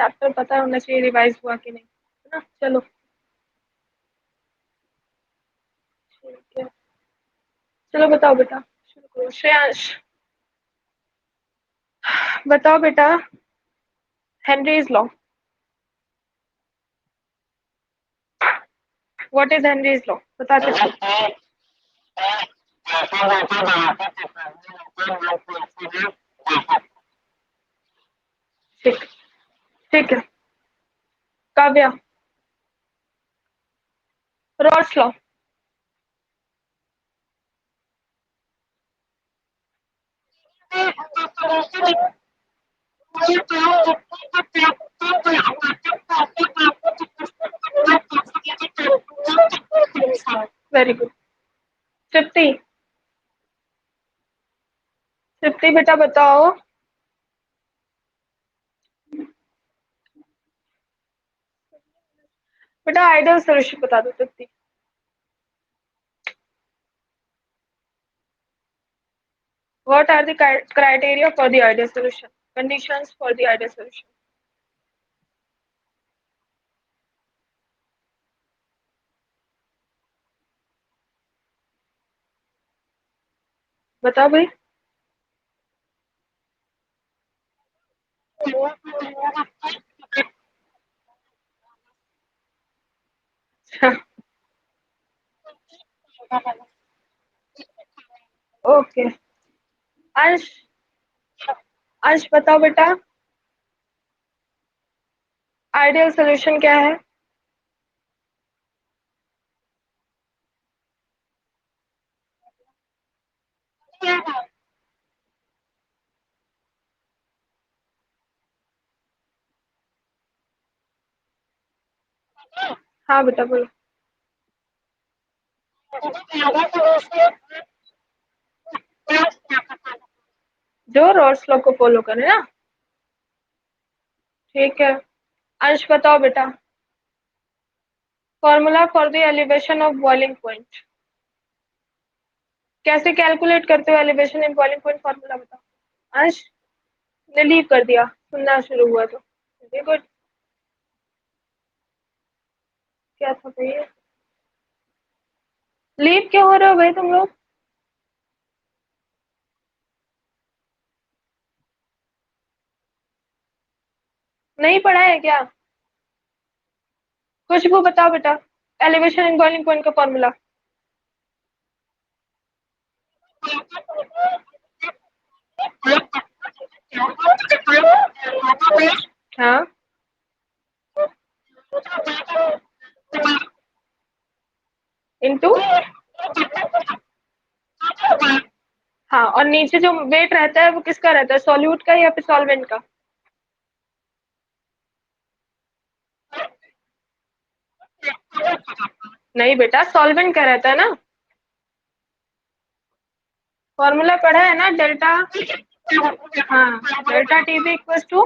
Chapter पता होना चाहिए रिवाइज हुआ कि नहीं, है ना। चलो ठीक है, चलो बताओ बेटा, शुरू करो। श्रेयांश बताओ बेटा, Henry's law, what is Henry's law, बता दीजिए। ठीक, ठीक है। Kavya, Raoult's law, very good. Tripti, Tripti बेटा बताओ, बेटा आइडियल सोल्यूशन बता दो तृप्ति। What are the criteria for the ideal solution? Conditions for the ideal solution. बताओ भाई। ओके, अंश, अंश बताओ बेटा, आइडियल सोल्यूशन क्या है? हाँ बेटा बोलो। जो रॉल्स लॉ को फॉलो करे ना। ठीक है, अंश बताओ बेटा, formula for the elevation of boiling point. कैसे कैलकुलेट करते हो elevation in boiling point, formula बताओ। अंश ने लीव कर दिया, सुनना शुरू हुआ तो वेरी गुड। क्या था भाई, लीव क्यों हो रहे हो भाई तुम लोग? नहीं पढ़ा है क्या? खुशबू बताओ बेटा, एलिवेशन इन बॉइलिंग पॉइंट का फॉर्मूला। हाँ, इंटू, हाँ, और नीचे जो वेट रहता है वो किसका रहता है, सॉल्यूट का या फिर सॉल्वेंट का? नहीं बेटा, सॉल्वेंट का रहता है ना। फॉर्मूला पढ़ा है ना, डेल्टा, हाँ, delta T B equal to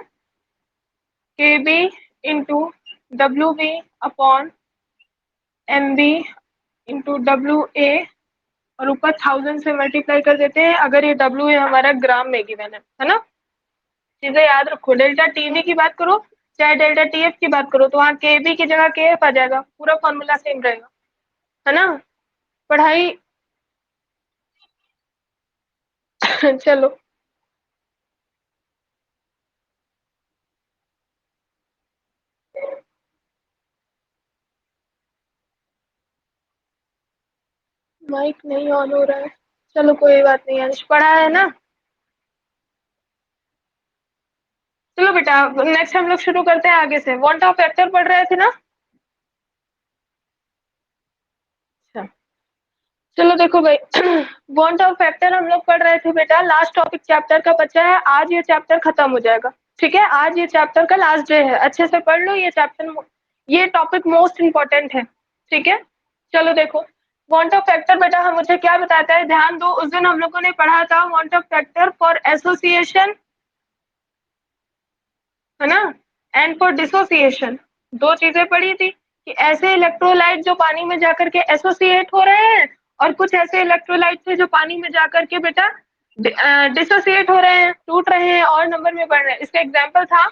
K B into W B upon M B into W A, और ऊपर 1000 से मल्टीप्लाई कर देते हैं अगर ये डब्ल्यू ए हमारा ग्राम में गिवन है ना। चीजें याद रखो, डेल्टा टीवी की बात करो चाहे डेल्टा टीएफ की बात करो तो वहाँ के बी की जगह के एफ आ जाएगा, पूरा फॉर्मूला सेम रहेगा, है ना। पढ़ाई चलो, माइक नहीं ऑन हो रहा है, चलो कोई बात नहीं, अंश पढ़ा है ना। चलो बेटा, नेक्स्ट हम लोग शुरू करते हैं आगे से। वांट ऑफ फैक्टर पढ़ रहे थे ना। अच्छा, चलो देखो भाई, वांट ऑफ फैक्टर हम लोग पढ़ रहे थे बेटा, लास्ट टॉपिक चैप्टर का बचा है, आज ये चैप्टर खत्म हो जाएगा। ठीक है, आज ये चैप्टर का लास्ट डे है, अच्छे से पढ़ लो ये चैप्टर, ये टॉपिक मोस्ट इंपॉर्टेंट है। ठीक है, चलो देखो, वांट ऑफ फैक्टर बेटा हम मुझे क्या बताता है, ध्यान दो, उस दिन हम लोगों ने पढ़ा था want of factor for association, है ना, एंड फॉर डिसोसिएशन। दो चीजें पढ़ी थी कि ऐसे इलेक्ट्रोलाइट जो पानी में जाकर के एसोसिएट हो रहे हैं, और कुछ ऐसे इलेक्ट्रोलाइट थे जो पानी में जाकर के बेटा डिसोसिएट हो रहे हैं, टूट रहे हैं और नंबर में बढ़ रहे हैं। इसका एग्जाम्पल था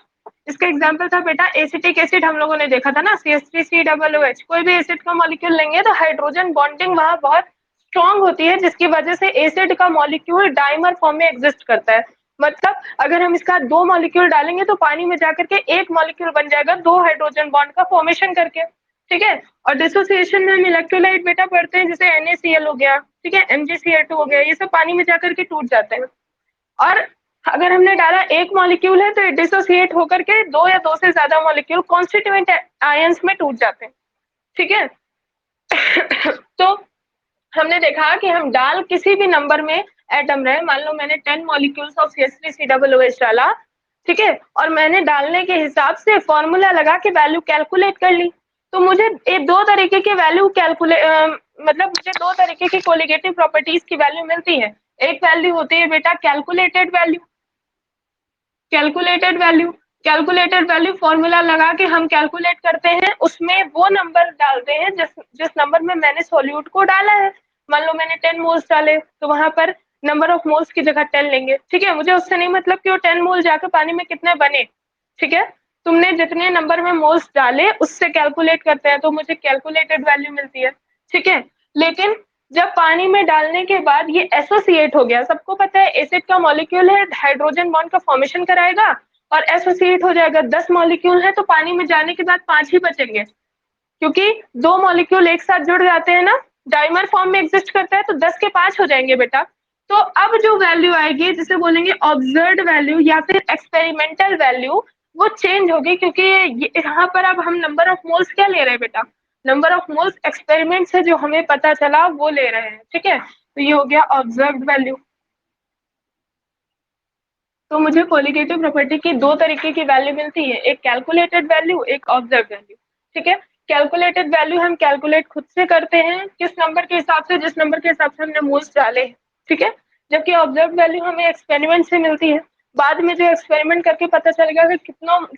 इसका एग्जाम्पल था बेटा एसिटिक एसिड, हम लोगों ने देखा था ना, CH3COOH। कोई भी एसिड का मॉलिक्यूल लेंगे तो हाइड्रोजन बॉन्डिंग वहां बहुत स्ट्रॉन्ग होती है, जिसकी वजह से एसिड का मॉलिक्यूल डाइमर फॉर्म में एग्जिस्ट करता है। मतलब अगर हम इसका 2 मॉलिक्यूल डालेंगे तो पानी में जाकर के एक मॉलिक्यूल बन जाएगा 2 हाइड्रोजन बॉन्ड का फॉर्मेशन करके, ठीक है। और डिसोसिएशन में हम इलेक्ट्रोलाइट बेटा पढ़ते हैं, जैसे NaCl हो गया, ठीक है, MgCl2 हो गया, ये सब पानी में जाकर के टूट जाते हैं। और अगर हमने डाला एक मॉलिक्यूल है तो डिसोसिएट होकर के 2 या 2 से ज्यादा मॉलिक्यूल कॉन्स्टिट्यूएंट आयंस में टूट जाते हैं, ठीक है। तो हमने देखा कि हम डाल किसी भी नंबर में एटम रहे, मान लो मैंने 10 मॉलिक्यूल्स ऑफ CH3COOH डाला, ठीक है, और मैंने डालने के हिसाब से फॉर्मूला लगा के वैल्यू कैलकुलेट कर ली, तो मुझे दो तरीके के वैल्यू मतलब मुझे 2 तरीके की कोलिगेटिव प्रॉपर्टीज की वैल्यू मिलती है। एक वैल्यू होती है बेटा calculated value, calculated value formula लगा के हम कैलकुलेट करते हैं, उसमें वो नंबर डालते हैं जिस नंबर में मैंने सोल्यूट को डाला है। मान लो मैंने 10 मोल्स डाले तो वहां पर नंबर ऑफ मोल्स की जगह 10 लेंगे, ठीक है। मुझे उससे नहीं मतलब कि वो 10 मोल जाकर पानी में कितने बने, ठीक है। तुमने जितने नंबर में मोल्स डाले उससे कैलकुलेट करते हैं तो मुझे कैलकुलेटेड वैल्यू मिलती है, ठीक है। लेकिन जब पानी में डालने के बाद ये एसोसिएट हो गया, सबको पता है एसिड का मॉलिक्यूल है, हाइड्रोजन बॉन्ड का फॉर्मेशन कराएगा और एसोसिएट हो जाएगा। 10 मॉलिक्यूल है तो पानी में जाने के बाद 5 ही बचेंगे, क्योंकि 2 मॉलिक्यूल एक साथ जुड़ जाते हैं ना, डाइमर फॉर्म में एग्जिस्ट करता है, तो 10 के 5 हो जाएंगे बेटा। तो अब जो वैल्यू आएगी जिसे बोलेंगे ऑब्जर्व्ड वैल्यू या फिर एक्सपेरिमेंटल वैल्यू, वो चेंज होगी, क्योंकि यहाँ पर अब हम नंबर ऑफ मोल्स क्या ले रहे हैं बेटा, नंबर ऑफ मोल्स एक्सपेरिमेंट से जो हमें पता चला वो ले रहे हैं, ठीक है। तो ये हो गया ऑब्जर्व्ड वैल्यू। तो मुझे कोलिगेटिव प्रॉपर्टी की 2 तरीके की वैल्यू मिलती है, एक कैलकुलेटेड वैल्यू, एक ऑब्जर्व वैल्यू, ठीक है। कैलकुलेटेड वैल्यू हम कैलकुलेट खुद से करते हैं, किस नंबर के हिसाब से, जिस नंबर के हिसाब से हमने मोल्स डाले हैं, ठीक है। जबकि ऑब्जर्व वैल्यू हमें एक्सपेरिमेंट से मिलती है, बाद में जो एक्सपेरिमेंट करके पता चलेगा कि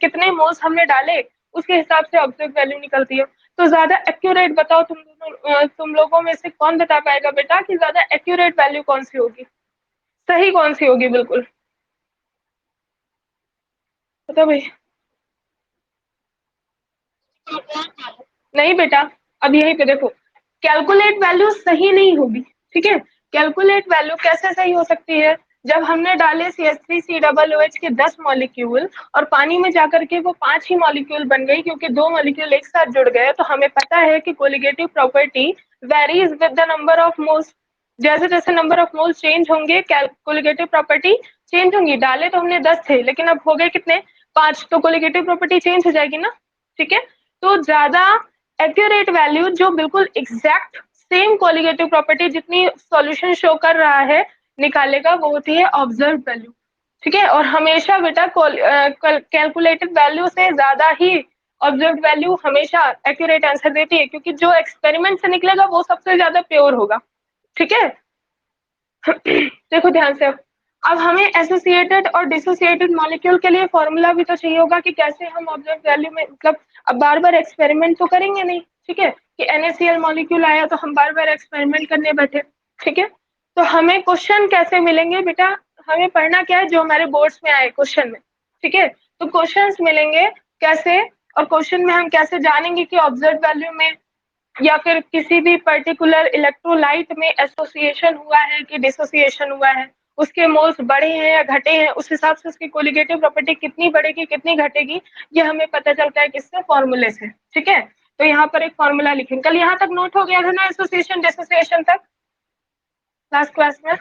कितने मोल्स हमने डाले, उसके हिसाब से ऑब्जर्व वैल्यू निकलती है। तो ज्यादा एक्यूरेट बताओ तुम लोगों में से कौन बता पाएगा बेटा कि ज्यादा एक्यूरेट वैल्यू कौन सी होगी, सही कौन सी होगी, बिल्कुल बताओ भाई। नहीं बेटा, अब यहीं पे देखो, कैलकुलेट वैल्यू सही नहीं होगी, ठीक है। कैलकुलेट वैल्यू कैसे सही हो सकती है, जब हमने डाले CH3COOH के 10 मॉलिक्यूल और पानी में जाकर के वो 5 ही मॉलिक्यूल बन गई, क्योंकि 2 मॉलिक्यूल एक साथ जुड़ गए। तो हमें पता है कि colligative property varies with the number of moles, जैसे जैसे नंबर ऑफ मोल्स चेंज होंगे कोलिगेटिव प्रॉपर्टी चेंज होंगी। डाले तो हमने 10 थे, लेकिन अब हो गए कितने, 5, तो कोलिगेटिव प्रॉपर्टी चेंज हो जाएगी ना, ठीक है। तो ज्यादा एक्यूरेट वैल्यू जो बिल्कुल एग्जैक्ट सेम कोलिगेटिव प्रॉपर्टी जितनी सॉल्यूशन शो कर रहा है निकालेगा, वो होती है ऑब्जर्व वैल्यू, ठीक है। और हमेशा बेटा कैलकुलेटेड वैल्यू से ज्यादा ही ऑब्जर्व वैल्यू हमेशा एक्यूरेट आंसर देती है, क्योंकि जो एक्सपेरिमेंट से निकलेगा वो सबसे ज्यादा प्योर होगा, ठीक है। देखो ध्यान से, अब हमें एसोसिएटेड और डिसोसिएटेड मॉलिक्यूल के लिए फॉर्मूला भी तो चाहिए होगा कि कैसे हम ऑब्जर्व वैल्यू में, मतलब अब बार बार एक्सपेरिमेंट तो करेंगे नहीं, ठीक है, कि NaCl मॉलिक्यूल आया तो हम बार बार एक्सपेरिमेंट करने बैठे, ठीक है। तो हमें क्वेश्चन कैसे मिलेंगे बेटा, हमें पढ़ना क्या है, जो हमारे बोर्ड्स में आए क्वेश्चन में, ठीक है। तो क्वेश्चंस मिलेंगे कैसे, और क्वेश्चन में हम कैसे जानेंगे कि ऑब्जर्व वैल्यू में या फिर किसी भी पर्टिकुलर इलेक्ट्रोलाइट में एसोसिएशन हुआ है कि डिसोसिएशन हुआ है, उसके मोल्स बढ़े हैं या घटे हैं, उस हिसाब से उसकी कोलिगेटिव प्रॉपर्टी कितनी बढ़ेगी कितनी घटेगी, ये हमें पता चलता है किससे, फॉर्मूले से, ठीक है। तो यहाँ पर एक फॉर्मूला लिखेंगे, कल यहाँ तक नोट हो गया था ना एसोसिएशन डिसोसिएशन तक लास्ट क्लास में।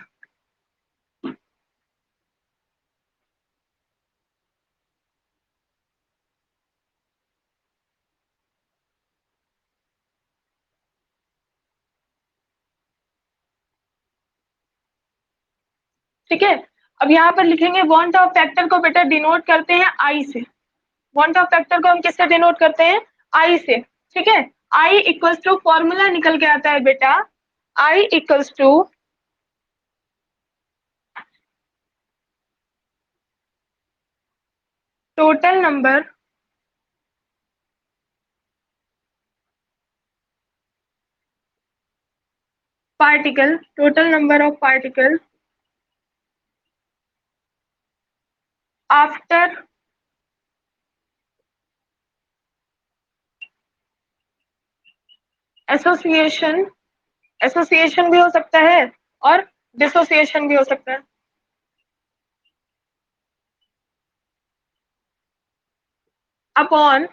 ठीक है, अब यहाँ पर लिखेंगे वांट ऑफ फैक्टर को बेटा डिनोट करते हैं आई से, वांट ऑफ फैक्टर को हम किससे डिनोट करते हैं, आई से, ठीक है। आई इक्वल्स टू फॉर्मूला निकल के आता है बेटा, I equals to total number particle, total number of particle after association, association भी हो सकता है और डिसोसिएशन भी हो सकता है। Upon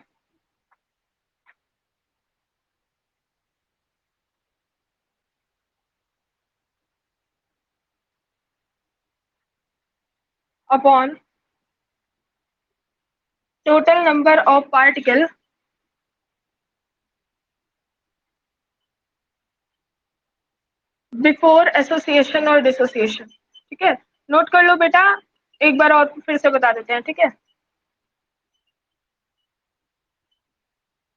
upon total number of particle before association और डिसोसिएशन। ठीक है, नोट कर लो बेटा, एक बार और फिर से बता देते हैं। ठीक है,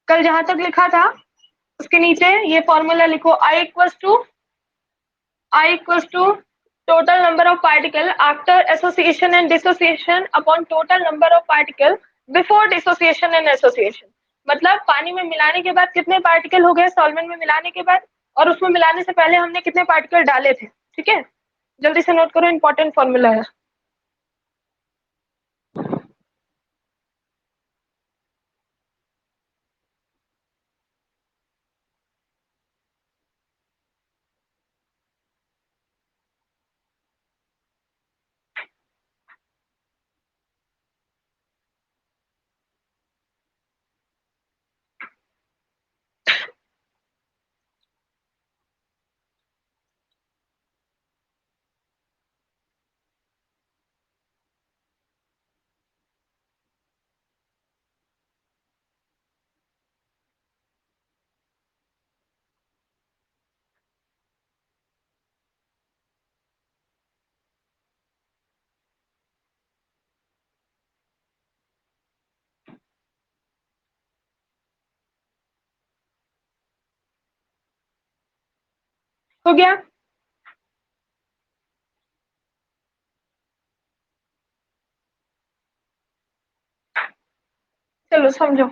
कल जहां तक लिखा था उसके नीचे ये फॉर्मूला लिखो, I equals to total number of particle after association and dissociation upon total number of particle before dissociation and association। मतलब पानी में मिलाने के बाद कितने पार्टिकल हो गए सॉल्वेंट में मिलाने के बाद, और उसमें मिलाने से पहले हमने कितने पार्टिकल डाले थे। ठीक है, जल्दी से नोट करो, इंपॉर्टेंट फॉर्मूला है। हो गया, चलो समझो।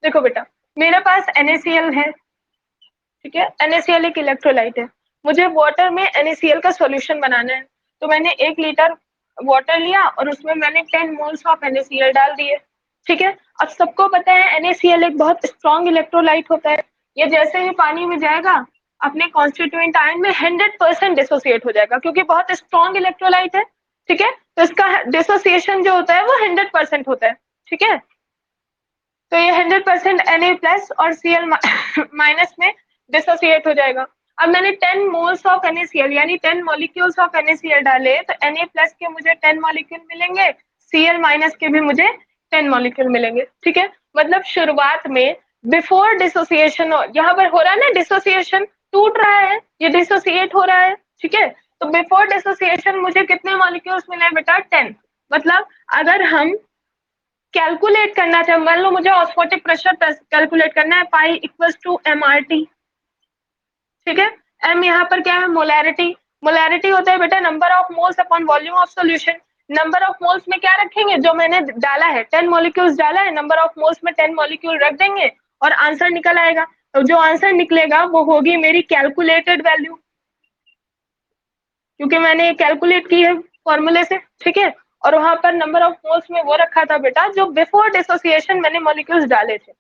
देखो बेटा, मेरे पास NaCl है। ठीक है, NaCl एक इलेक्ट्रोलाइट है, मुझे वाटर में NaCl का सॉल्यूशन बनाना है। तो मैंने 1 लीटर वाटर लिया और उसमें मैंने 10 मोल्स ऑफ NaCl डाल दिए। ठीक है, अब सबको पता है NaCl एक बहुत स्ट्रॉन्ग इलेक्ट्रोलाइट होता है। ये जैसे ही पानी में जाएगा अपने कॉन्स्टिट्यूएंट आयन में 100% डिसोसिएट हो जाएगा, क्योंकि बहुत स्ट्रॉन्ग इलेक्ट्रोलाइट है। ठीक है, तो इसका डिसोसिएशन जो होता है वो 100% होता है। ठीक है, तो ये 100% Na+ और Cl माइनस में डिसोसिएट हो जाएगा। अब मैंने 10 मोल्स ऑफ NaCl यानी 10 मॉलिक्यूल्स ऑफ NaCl डाले, तो Na+ के मुझे 10 मॉलिक्यूल मिलेंगे, Cl- के भी मुझे 10 मॉलिक्यूल मिलेंगे। ठीक है, मतलब शुरुआत में बिफोर डिसोसिएशन, यहाँ पर हो रहा है ना डिसोसिएशन, टूट रहा है, ये डिसोसिएट हो रहा है। ठीक है, तो बिफोर डिसोसिएशन मुझे कितने मॉलिक्यूल्स मिले बेटा? 10। मतलब अगर हम कैलकुलेट करना चाहे, मान लो मुझे ऑस्मोटिक प्रेशर कैलकुलेट करना है, पाई इक्वल्स टू MRT। ठीक है, एम यहाँ पर क्या है? मोलैरिटी। मोलैरिटी होता है बेटा number of moles upon volume of solution. Number of moles में क्या रखेंगे? जो मैंने डाला है 10 मॉलिक्यूल्स डाला है, नंबर ऑफ मोल्स में 10 मॉलिक्यूल रख देंगे और आंसर निकल आएगा। तो जो आंसर निकलेगा वो होगी मेरी कैलकुलेटेड वैल्यू, क्योंकि मैंने कैलकुलेट की है फॉर्मूले से। ठीक है, और वहां पर नंबर ऑफ मोल्स में वो रखा था बेटा जो बिफोर डिसोसिएशन मैंने मॉलिक्यूल्स डाले थे।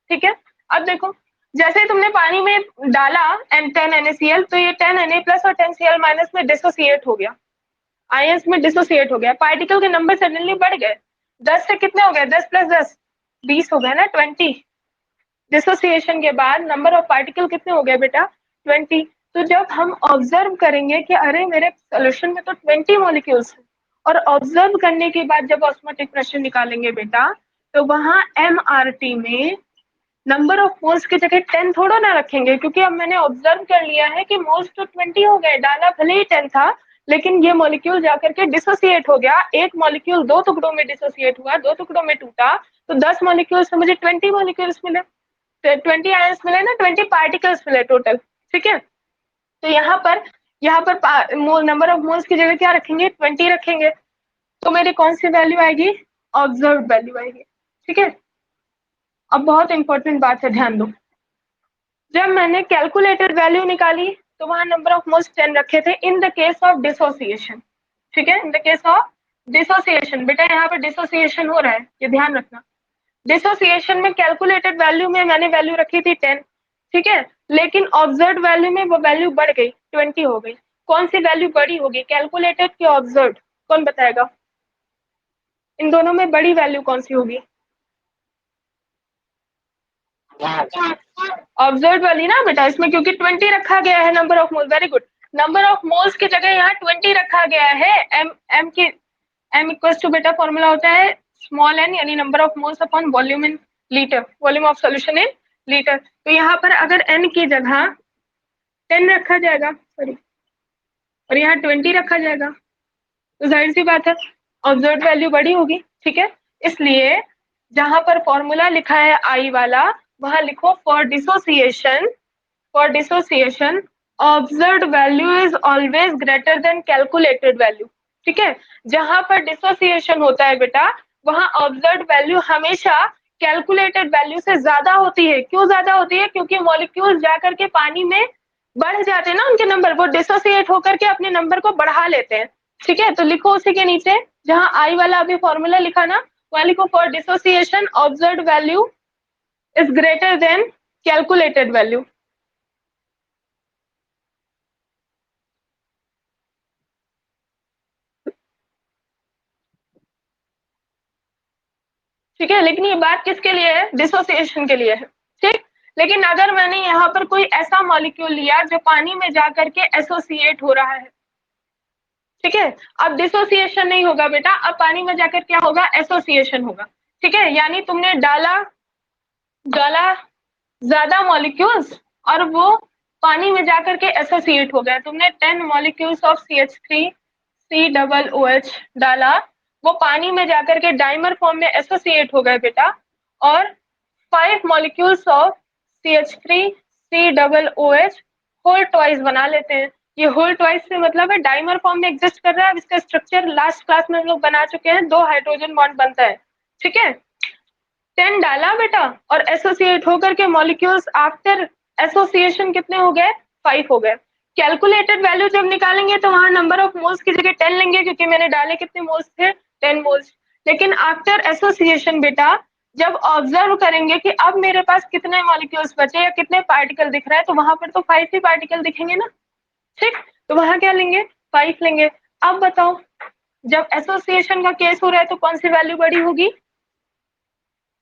ठीक है, अब देखो, जैसे ही तुमने पानी में डाला N10 NaCl, तो ये 10 Na+ और 10 Cl- में डिसोसिएट हो गया, आयंस में डिसोसिएट हो गया, पार्टिकल के नंबर सडनली बढ़ गए। 10 से कितने हो गए? 10 + 10 20 हो गए ना, 20। डिसोसिएशन के बाद नंबर ऑफ पार्टिकल कितने हो गए बेटा? 20। तो जब हम ऑब्जर्व करेंगे कि अरे मेरे सोल्यूशन में तो 20 मॉलिक्यूल्स हैं, और ऑब्जर्व करने के बाद जब ऑस्मोटिक प्रेशर निकालेंगे बेटा, तो वहां MRT में नंबर ऑफ मोल्स की जगह 10 थोड़ा ना रखेंगे, क्योंकि अब मैंने ऑब्जर्व कर लिया है कि मोल्स तो 20 हो गए, डाला भले ही 10 था, लेकिन ये मॉलिक्यूल जाकर के डिसोसिएट हो गया। एक मॉलिक्यूल 2 टुकड़ों में डिसोसिएट हुआ, 2 टुकड़ों में टूटा, तो 10 मॉलिक्यूल से मुझे 20 मॉलिक्यूल्स मिले, 20 आयंस मिले ना, 20 पार्टिकल्स मिले टोटल। ठीक है, तो यहाँ पर नंबर ऑफ मोल्स की जगह क्या रखेंगे? 20 रखेंगे। तो मेरी कौन सी वैल्यू आएगी? ऑब्जर्व वैल्यू आएगी। ठीक है, अब बहुत इंपॉर्टेंट बात है, ध्यान दो। जब मैंने कैलकुलेटेड वैल्यू निकाली तो वहां नंबर ऑफ मोल्स 10 रखे थे in the case of dissociation. ठीक है, in the case of dissociation, बेटा यहाँ पर डिसोसिएशन हो रहा है, ये ध्यान रखना। डिसोसिएशन में कैलकुलेटेड वैल्यू में मैंने वैल्यू रखी थी 10, ठीक है, लेकिन ऑब्जर्व वैल्यू में वो वैल्यू बढ़ गई, 20 हो गई। कौन सी वैल्यू बड़ी होगी, कैलकुलेटेड की ऑब्जर्व, कौन बताएगा? इन दोनों में बड़ी वैल्यू कौन सी होगी? ऑब्जर्व वाली ना बेटा, इसमें क्योंकि 20 रखा गया है number of moles, very good. Number of moles की जगह यहाँ 20 रखा गया है। एम की एम इक्वल्स टू बेटा फॉर्मूला होता है स्मॉल एन, यानी number of moles upon volume in litre, volume of solution in litre. तो यहाँ पर अगर एन की जगह 10 रखा जाएगा, सॉरी, और यहाँ 20 रखा जाएगा, तो जाहिर सी बात है ऑब्जर्व वैल्यू बड़ी होगी, ठीक है। इसलिए जहां पर फॉर्मूला लिखा है आई वाला, वहां लिखो for dissociation observed value is always greater than calculated value, ठीक है। जहां पर डिसोसिएशन होता है बेटा, वहां ऑब्जर्व्ड वैल्यू हमेशा कैलकुलेटेड वैल्यू से ज्यादा होती है। क्यों ज्यादा होती है? क्योंकि मॉलिक्यूल्स जाकर के पानी में बढ़ जाते हैं ना उनके नंबर, वो डिसोसिएट होकर के अपने नंबर को बढ़ा लेते हैं, ठीक है। तो लिखो उसी के नीचे जहां आई वाला अभी फॉर्मूला लिखा ना, वहां लिखो for dissociation observed value is greater than calculated value. ठीक है, लेकिन ये बात किसके लिए है? डिसोसिएशन के लिए है, ठीक। लेकिन अगर मैंने यहाँ पर कोई ऐसा मॉलिक्यूल लिया जो पानी में जाकर के एसोसिएट हो रहा है, ठीक है, अब डिसोसिएशन नहीं होगा बेटा, अब पानी में जाकर क्या होगा? एसोसिएशन होगा, ठीक है। यानी तुमने डाला डाला ज्यादा मॉलिक्यूल्स और वो पानी में जाकर के एसोसिएट हो गया। तुमने 10 मॉलिक्यूल्स ऑफ CH3COOH डाला, वो पानी में जाकर के डाइमर फॉर्म में एसोसिएट हो गए बेटा, और 5 molecules of CH3COOH whole twice बना लेते हैं। ये होल ट्वाइस से मतलब है डाइमर फॉर्म में एग्जिस्ट कर रहा है। इसका स्ट्रक्चर लास्ट क्लास में हम लोग बना चुके हैं, 2 हाइड्रोजन बॉन्ड बनता है, ठीक है। 10 डाला बेटा और एसोसिएट होकर के मॉलिक्यूल्स आफ्टर एसोसिएशन कितने हो गए? 5 हो गए। कैलकुलेटेड वैल्यू जब निकालेंगे तो वहां नंबर ऑफ मोल्स की जगह 10 लेंगे, क्योंकि मैंने डाले कितने मोल्स थे? 10 मोल्स। लेकिन आफ्टर एसोसिएशन बेटा जब ऑब्जर्व करेंगे कि अब मेरे पास कितने मॉलिक्यूल्स बचे या कितने पार्टिकल दिख रहा है, तो वहां पर तो 5 ही पार्टिकल दिखेंगे ना, ठीक। तो वहां क्या लेंगे? 5 लेंगे। अब बताओ, जब एसोसिएशन का केस हो रहा है तो कौन सी वैल्यू बड़ी होगी?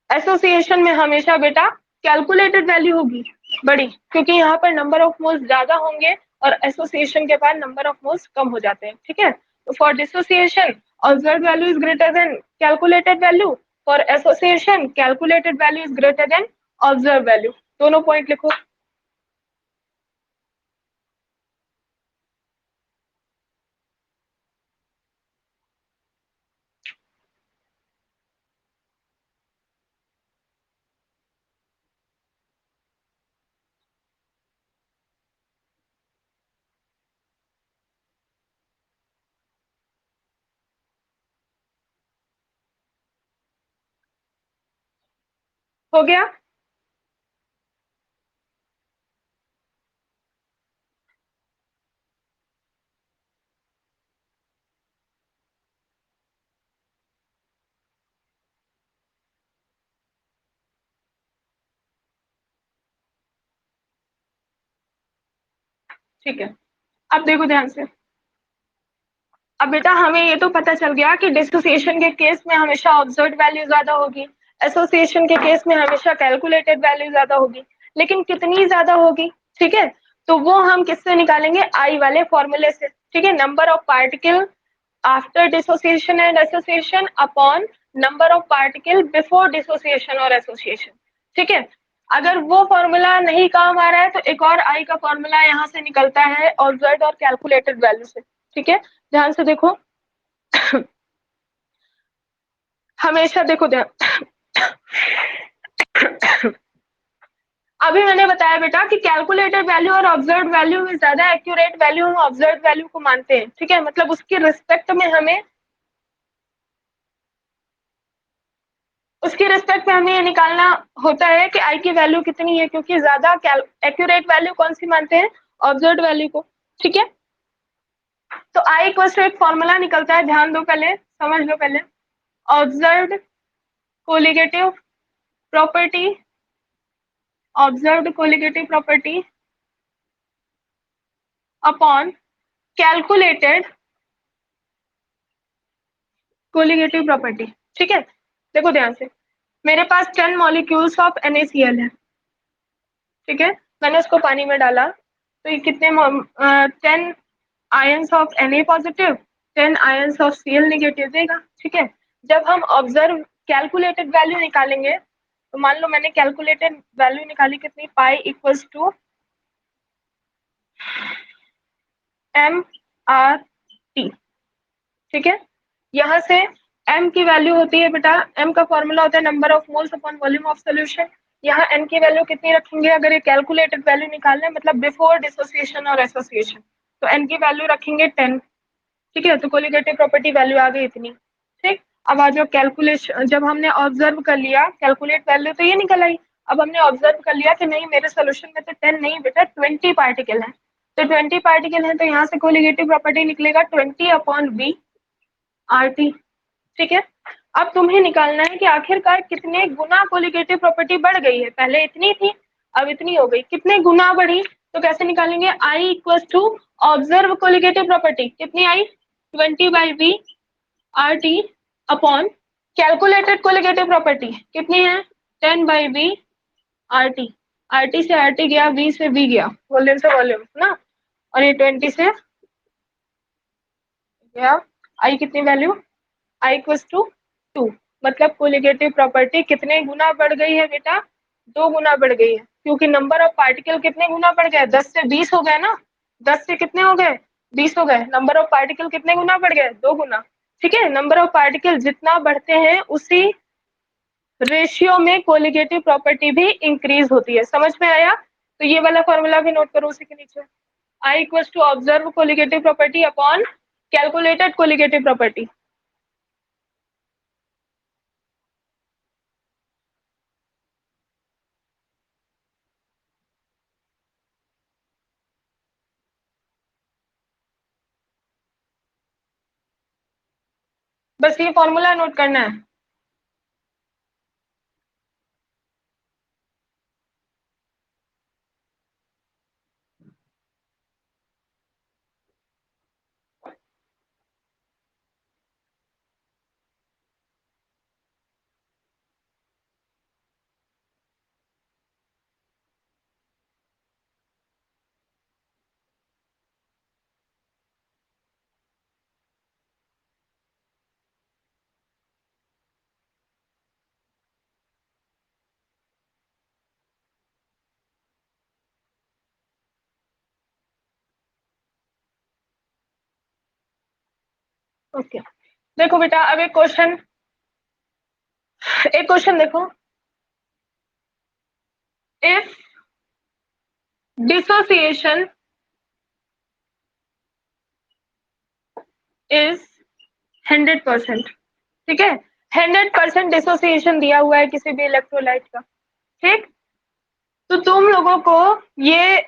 एसोसिएशन में हमेशा बेटा कैलकुलेटेड वैल्यू होगी बड़ी, क्योंकि यहाँ पर नंबर ऑफ मोल्स ज्यादा होंगे और एसोसिएशन के बाद नंबर ऑफ मोल्स कम हो जाते हैं, ठीक है। तो for dissociation observed value is greater than calculated value, for association calculated value is greater than observe value. दोनों पॉइंट लिखो। हो गया? ठीक है, अब देखो ध्यान से। अब बेटा हमें ये तो पता चल गया कि डिसोसिएशन के केस में हमेशा ऑब्जर्व्ड वैल्यू ज्यादा होगी, एसोसिएशन के केस में हमेशा कैलकुलेटेड वैल्यू ज्यादा होगी, लेकिन कितनी ज्यादा होगी, ठीक है। तो वो हम किससे निकालेंगे? आई वाले फॉर्मूले से, ठीक है। Number of particle after dissociation and association upon number of particle before dissociation और एसोसिएशन, ठीक है। अगर वो फॉर्मूला नहीं काम आ रहा है तो एक और आई का फॉर्मूला यहाँ से निकलता है ऑब्जर्व्ड और कैलकुलेटेड वैल्यू से, ठीक है। ध्यान से देखो, हमेशा देखो ध्यान। अभी मैंने बताया बेटा कि कैलकुलेटेड वैल्यू और ऑब्जर्व्ड वैल्यू में ज्यादा एक्यूरेट वैल्यू हम ऑब्जर्व्ड वैल्यू को मानते हैं, ठीक है। मतलब उसकी रिस्पेक्ट में हमें ये निकालना होता है कि आई की वैल्यू कितनी है, क्योंकि ज्यादा एक्यूरेट वैल्यू कौन सी मानते हैं? ऑब्जर्व्ड वैल्यू को, ठीक है। तो आई इक्वल टू एक फॉर्मूला निकलता है, ध्यान दो पहले, समझ लो पहले। Observed colligative property, observed colligative property upon calculated colligative property. ठीक है, देखो ध्यान से, मेरे पास 10 मॉलिक्यूल्स ऑफ NaCl है। ठीक है, मैंने उसको पानी में डाला तो ये कितने 10 ions of Na positive, 10 ions of Cl negative देगा। ठीक है, जब हम ऑब्जर्व कैलकुलेटेड वैल्यू निकालेंगे तो मान लो मैंने कैलकुलेटेड वैल्यू निकाली कितनी, पाई इक्वल्स टू MRT। ठीक है, यहाँ से m की वैल्यू होती है बेटा, m का फॉर्मूला होता है number of moles upon volume of solution. यहाँ n की वैल्यू कितनी रखेंगे, अगर ये कैलकुलेटेड वैल्यू निकालना है मतलब बिफोर डिसोसिएशन और एसोसिएशन, तो n की वैल्यू रखेंगे 10। ठीक है, तो कोलिगेटिव प्रॉपर्टी वैल्यू आ गई इतनी। ठीक, अब आ जाओ कैलकुलेशन, जब हमने ऑब्जर्व कर लिया कैलकुलेट वैल्यू तो ये निकल आई। अब हमने ऑब्जर्व कर लिया कि नहीं मेरे सोल्यूशन में तो 10 नहीं बेटा 20 पार्टिकल है, तो 20 पार्टिकल है तो यहाँ से कोलिगेटिव प्रॉपर्टी निकलेगा 20/V/RT। ठीक है, अब तुम्हें निकालना है कि आखिरकार कितने गुना कोलिगेटिव प्रॉपर्टी बढ़ गई है, पहले इतनी थी अब इतनी हो गई, कितने गुना बढ़ी, तो कैसे निकालेंगे, I equal to observe colligative property कितनी I 20/V/RT upon calculated colligative property कितनी है 10/V/RT। RT से RT गया, V से V गया, वॉल्यूम से वॉल्यूम ना, और ये 20 से गया I कितनी वैल्यू, I इक्वल्स टू 2। मतलब कोलिगेटिव प्रॉपर्टी कितने गुना बढ़ गई है बेटा, 2 गुना बढ़ गई है, क्योंकि नंबर ऑफ पार्टिकल कितने गुना बढ़ गए, 10 से 20 हो गए ना, 10 से कितने हो गए 20 हो गए, नंबर ऑफ पार्टिकल कितने गुना बढ़ गए 2 गुना। ठीक है, नंबर ऑफ पार्टिकल जितना बढ़ते हैं उसी रेशियो में कोलिगेटिव प्रॉपर्टी भी इंक्रीज होती है। समझ में आया, तो ये वाला फॉर्मूला भी नोट करो उसी के नीचे, I equals to observe colligative property upon calculated colligative property. बस ये फॉर्मूला नोट करना है। ओके, देखो बेटा अब एक क्वेश्चन देखो, इफ डिसोसिएशन इज 100%। ठीक है, 100% डिसोसिएशन दिया हुआ है किसी भी इलेक्ट्रोलाइट का। ठीक, तो तुम लोगों को ये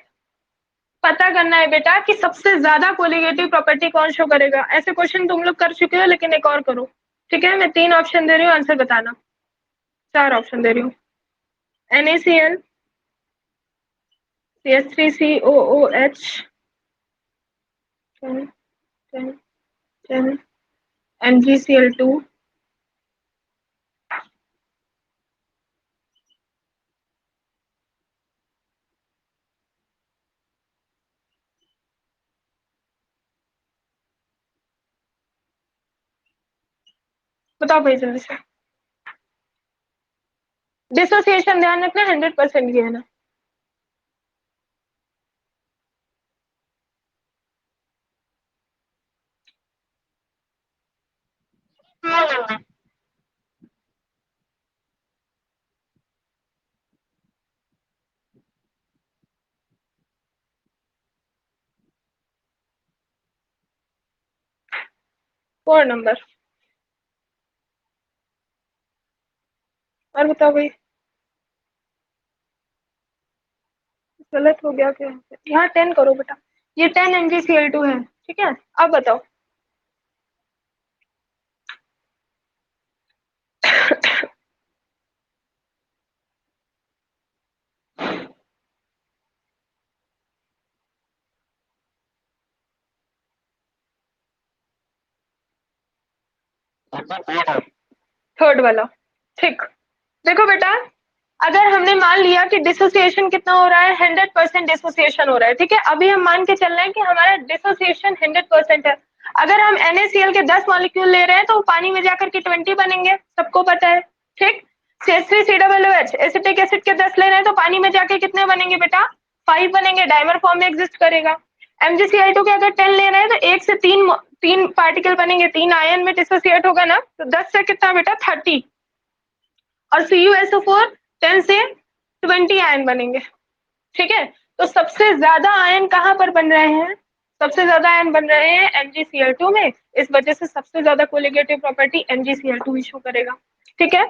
पता करना है बेटा कि सबसे ज्यादा कोलिगेटिव प्रॉपर्टी कौन शो करेगा। ऐसे क्वेश्चन तुम लोग कर चुके हो, लेकिन एक और करो। ठीक है, मैं 3 ऑप्शन दे रही हूँ, आंसर बताना। 4 ऑप्शन दे रही हूँ, NaCl, CH3COOH, 10, 10, 10, MgCl2, बताओ भाई जल्दी से। डिसोसिएशन ध्यान रखना 100% की है ना। फोर नंबर, और बताओ भाई, गलत हो गया क्या, यहाँ 10 करो बेटा, ये 10 MgCl2 है। ठीक है, अब बताओ। थर्ड वाला। ठीक, देखो बेटा, अगर हमने मान लिया कि डिसोसिएशन कितना हो रहा है, 100% डिसोसिएशन हो रहा है, ठीक है। अभी हम मान के चल रहे हैं कि हमारा डिसोसिएशन 100% है। अगर हम NaCl के 10 मॉलिक्यूल ले रहे हैं तो वो पानी में जाकर के 20 बनेंगे, सबको पता है, ठीक। CH3COOH एसिटिक एसिड के 10 ले रहे हैं तो पानी में जाके कितने बनेंगे बेटा, 5 बनेंगे, डाइमर फॉर्म में एग्जिस्ट करेगा। MgCl2 के अगर 10 ले रहे हैं तो 1 से 3 पार्टिकल बनेंगे, 3 आयन में डिसोसिएट होगा ना, तो 10 से कितना बेटा, 30। और CuSO4 10 से 20 आयन बनेंगे, ठीक है। तो सबसे ज्यादा आयन कहाँ पर बन रहे हैं, सबसे ज्यादा आयन बन रहे हैं MgCl2 में, इस वजह से सबसे ज्यादा कोलिगेटिव प्रॉपर्टी MgCl2 इशू करेगा, ठीक है।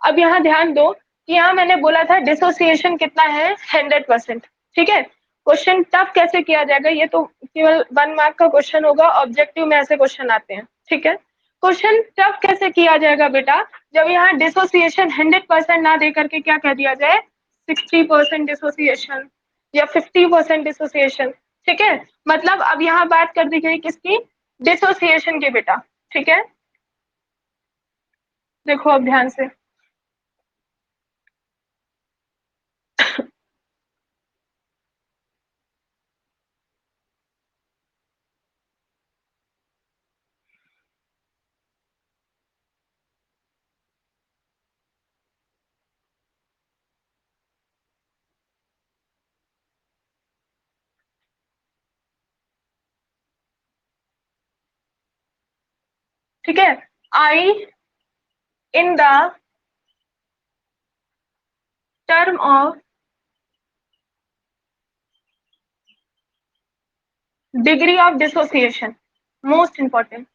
अब यहाँ ध्यान दो कि यहाँ मैंने बोला था डिसोसिएशन कितना है, 100%, ठीक है। क्वेश्चन टफ कैसे किया जाएगा, ये तो केवल 1 मार्क का क्वेश्चन होगा, ऑब्जेक्टिव में ऐसे क्वेश्चन आते हैं, ठीक है। क्वेश्चन टफ कैसे किया जाएगा बेटा, जब यहाँ डिसोसिएशन 100% ना दे करके क्या कह दिया जाए, 60% डिसोसिएशन या 50% डिसोसिएशन, ठीक है। मतलब अब यहाँ बात कर दी गई किसकी, डिसोसिएशन की बेटा, ठीक है। देखो अब ध्यान से, ठीक है। I in the term of degree of dissociation, most important,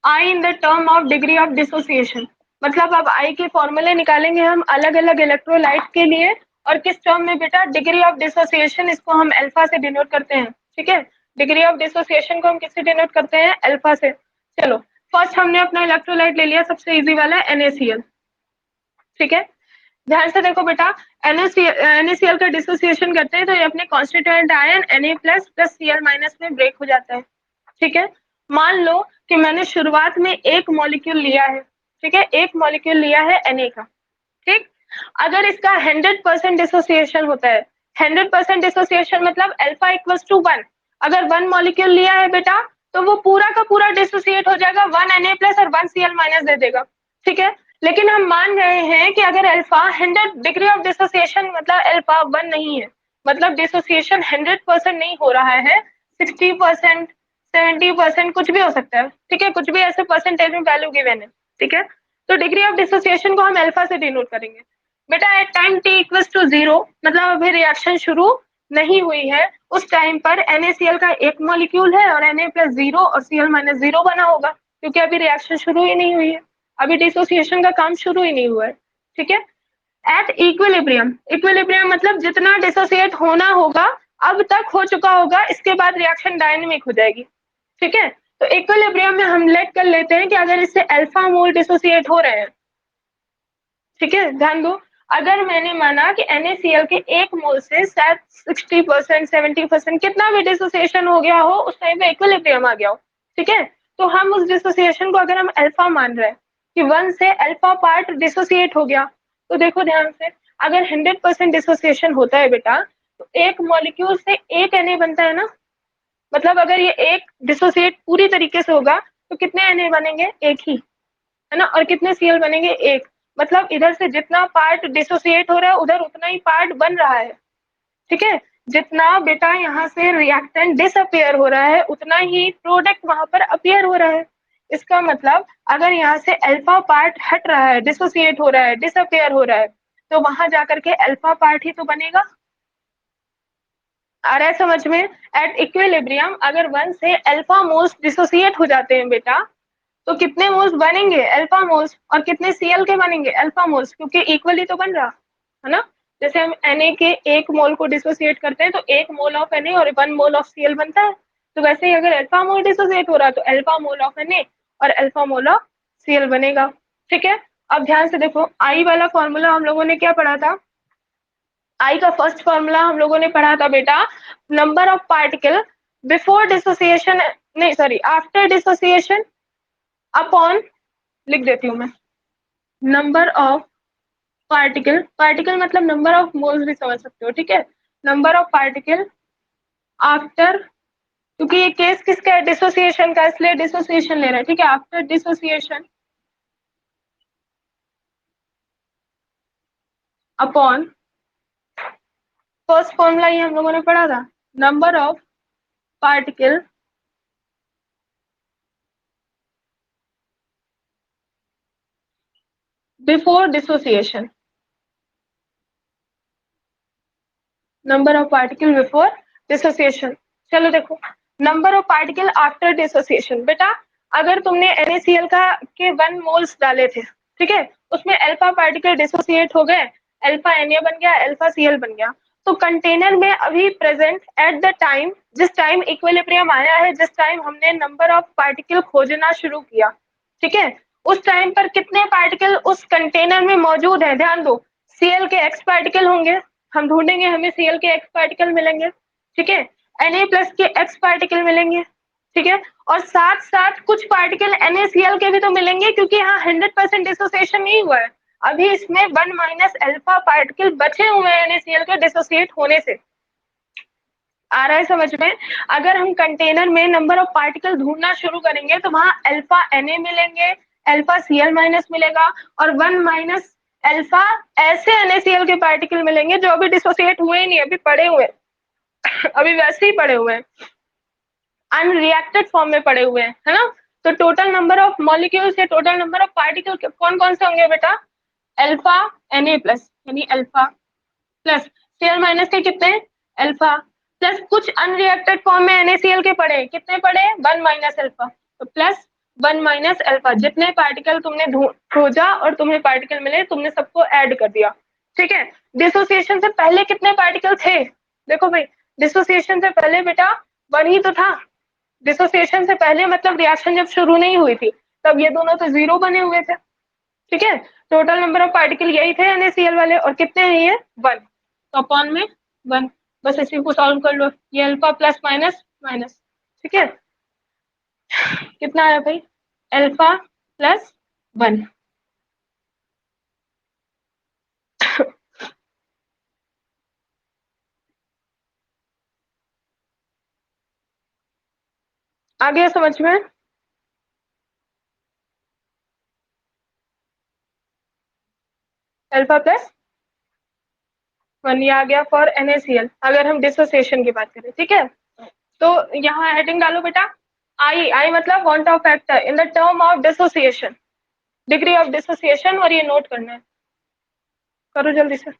I in the term of degree of dissociation, मतलब अब आई के फॉर्मूले निकालेंगे हम अलग अलग इलेक्ट्रोलाइट के लिए, और किस टर्म में बेटा, डिग्री ऑफ डिसोसिएशन, इसको हम अल्फा से डिनोट करते हैं, ठीक है। डिग्री ऑफ डिसोसिएशन को हम किससे डिनोट करते हैं, अल्फा से। चलो फर्स्ट हमने अपना इलेक्ट्रोलाइट ले लिया, सबसे इजी वाला NaCl, ठीक है। ध्यान से देखो बेटा, NaCl का डिसोसिएशन करते हैं तो ये अपने constituent ion Na plus plus Cl minus में ब्रेक हो जाता है, ठीक है। मान लो कि मैंने शुरुआत में एक मॉलिक्यूल लिया है, ठीक है, एक मॉलिक्यूल लिया है Na का, ठीक। अगर इसका 100% डिसोसिएशन होता है, 100% डिसोसिएशन मतलब अल्फा इक्वल्स टू 1, अगर 1 मॉलिक्यूल लिया है बेटा तो वो पूरा का पूरा डिसोसिएट हो जाएगा, 1 Na प्लस और 1 Cl माइनस दे देगा, ठीक है। लेकिन हम मान रहे हैं कि अगर अल्फा 100 डिग्री ऑफ डिसोसिएशन मतलब अल्फा 1 नहीं है, मतलब डिसोसिएशन 100% नहीं हो रहा है, 60%, 70% कुछ भी हो सकता है, ठीक है, कुछ भी ऐसे परसेंटेज में वैल्यू गिवन है, ठीक है। तो डिग्री ऑफ डिसोसिएशन को हम अल्फा से डिनोट करेंगे। बेटा at time t equals to 0, मतलब अभी रिएक्शन शुरू नहीं हुई है, उस टाइम पर NaCl का एक मॉलिक्यूल है और Na प्लस 0 और Cl माइनस 0 बना होगा, क्योंकि अभी रिएक्शन शुरू ही नहीं हुई है, अभी डिसोसिएशन का काम शुरू ही नहीं हुआ है, ठीक है। एट इक्विलिब्रियम, इक्विलिब्रियम मतलब जितना डिसोसिएट होना होगा अब तक हो चुका होगा, इसके बाद रिएक्शन डायनेमिक हो जाएगी, ठीक है। तो इक्विलिब्रियम में हम लेट कर लेते हैं कि अगर इससे अल्फा मोल डिसोसिएट हो रहे हैं, ठीक है, ध्यान दो, अगर मैंने माना कि NaCl के एक मोल से शायद 60%, 70% कितना भी डिसोसिएशन हो गया हो, उस टाइम पे इक्विलिब्रियम आ गया हो, ठीक है। तो हम उस डिसोसिएशन को अगर हम अल्फा मान रहे हैं कि 1 से अल्फा पार्ट डिसोसिएट हो गया, तो देखो ध्यान से, अगर 100% डिसोसिएशन होता है बेटा तो एक मॉलिक्यूल से एक Na बनता है ना, मतलब अगर ये एक डिसोसिएट पूरी तरीके से होगा तो कितने Na बनेंगे, एक ही, है ना, और कितने Cl बनेंगे, एक, मतलब इधर से जितना पार्ट डिसोसिएट हो रहा है उधर उतना ही पार्ट बन रहा है, ठीक है। जितना बेटा यहाँ से रिएक्टेंट डिसअपियर हो रहा है उतना ही प्रोडक्ट वहां पर अपियर हो रहा है, इसका मतलब अगर यहाँ से अल्फा पार्ट हट रहा है, डिसोसिएट हो रहा है, डिसअपियर हो रहा है, तो वहां जाकर के अल्फा पार्ट ही तो बनेगा, आ रहा है समझ में। एट इक्विलिब्रियम अगर 1 से अल्फा मोल्स डिसोसिएट हो जाते हैं बेटा तो कितने मोल्स बनेंगे, अल्फा मोल्स, और कितने Cl के बनेंगे, अल्फा मोल्स, क्योंकि इक्वली तो बन रहा है ना। जैसे हम Na के एक मोल को डिसोसिएट करते हैं तो एक मोल ऑफ Na और 1 मोल ऑफ Cl बनता है, तो वैसे ही अगर अल्फा मोल डिसोसिएट हो रहा है तो अल्फा मोल ऑफ Na और अल्फा मोल ऑफ Cl बनेगा, ठीक है। अब ध्यान से देखो, आई वाला फॉर्मूला हम लोगों ने क्या पढ़ा था, आई का फर्स्ट फॉर्मूला हम लोगों ने पढ़ा था बेटा, number of particle before dissociation, नहीं सॉरी आफ्टर डिसोसिएशन अपॉन लिख देती हूँ मैं। नंबर ऑफ पार्टिकल, पार्टिकल मतलब नंबर ऑफ मोल्स भी समझ सकते हो, ठीक है। नंबर ऑफ पार्टिकल आफ्टर, क्योंकि ये केस किसका है, डिसोसिएशन का, इसलिए डिसोसिएशन ले रहे हैं, ठीक है। After dissociation upon, first formula ये हम लोगों ने पढ़ा था, number of particle before dissociation, number of particle before dissociation. चलो देखो, number of particle after dissociation. बेटा अगर तुमने NaCl का के 1 मोल्स डाले थे, ठीक है, उसमें अल्फा पार्टिकल डिसोसिएट हो गए, अल्फा Na बन गया, अल्फा Cl बन गया, तो कंटेनर में अभी प्रेजेंट एट द टाइम, जिस टाइम इक्विलिब्रियम आया है, जिस टाइम हमने नंबर ऑफ पार्टिकल खोजना शुरू किया, ठीक है, उस टाइम पर कितने पार्टिकल उस कंटेनर में मौजूद है, ध्यान दो। Cl के x पार्टिकल होंगे, हम ढूंढेंगे, हमें Cl के x पार्टिकल मिलेंगे, ठीक है, Na प्लस के x पार्टिकल मिलेंगे, ठीक है, और साथ साथ कुछ पार्टिकल NaCl के भी तो मिलेंगे, क्योंकि यहाँ 100% डिसोसिएशन नहीं हुआ है, अभी इसमें 1 माइनस अल्फा पार्टिकल बचे हुए हैं NaCl के डिसोसिएट होने से। आ रहा है समझ में? अगर हम कंटेनर में नंबर ऑफ पार्टिकल ढूंढना शुरू करेंगे तो वहां अल्फा Na मिलेंगे, अल्फा Cl माइनस मिलेगा, और 1 माइनस अल्फा ऐसे NaCl के पार्टिकल मिलेंगे जो अभी डिसोसिएट हुए ही नहीं, अभी पड़े हुए अभी वैसे ही पड़े हुए हैं, अनरिएक्टेड फॉर्म में पड़े हुए हैं, है ना। तो टोटल नंबर ऑफ मॉलिक्यूल्स या टोटल नंबर ऑफ पार्टिकल कौन कौन से होंगे बेटा, अल्फा Na प्लस, यानी अल्फा प्लस Cl माइनस के कितने, अल्फा प्लस कुछ अनरिएक्टेड फॉर्म में NaCl के पड़े, कितने पड़े, 1 माइनस अल्फा, तो प्लस 1 माइनस अल्फा, जितने पार्टिकल तुमने खोजा और तुम्हें पार्टिकल मिले, तुमने सबको ऐड कर दिया, ठीक है। डिसोसिएशन से पहले कितने पार्टिकल थे, देखो भाई, डिसोसिएशन से पहले बेटा 1 ही तो था, डिसोसिएशन से पहले मतलब रिएक्शन जब शुरू नहीं हुई थी, तब ये दोनों तो 0 बने हुए थे, ठीक है। टोटल नंबर ऑफ पार्टिकल यही थे NaCl वाले, और कितने हैं ये, 1, तो अपॉन में 1, बस इसी को सॉल्व कर लो, ये अल्फा प्लस माइनस माइनस, ठीक है, कितना आया भाई, अल्फा प्लस 1। आ गया समझ में? अल्फा प्लस 1 ये आ गया फॉर NaCl, अगर हम डिसोसिएशन की बात करें, ठीक है। तो यहाँ हेडिंग डालो बेटा, आई मतलब quant of factor in the term of dissociation, degree of dissociation, और ये नोट करना है, करो जल्दी से।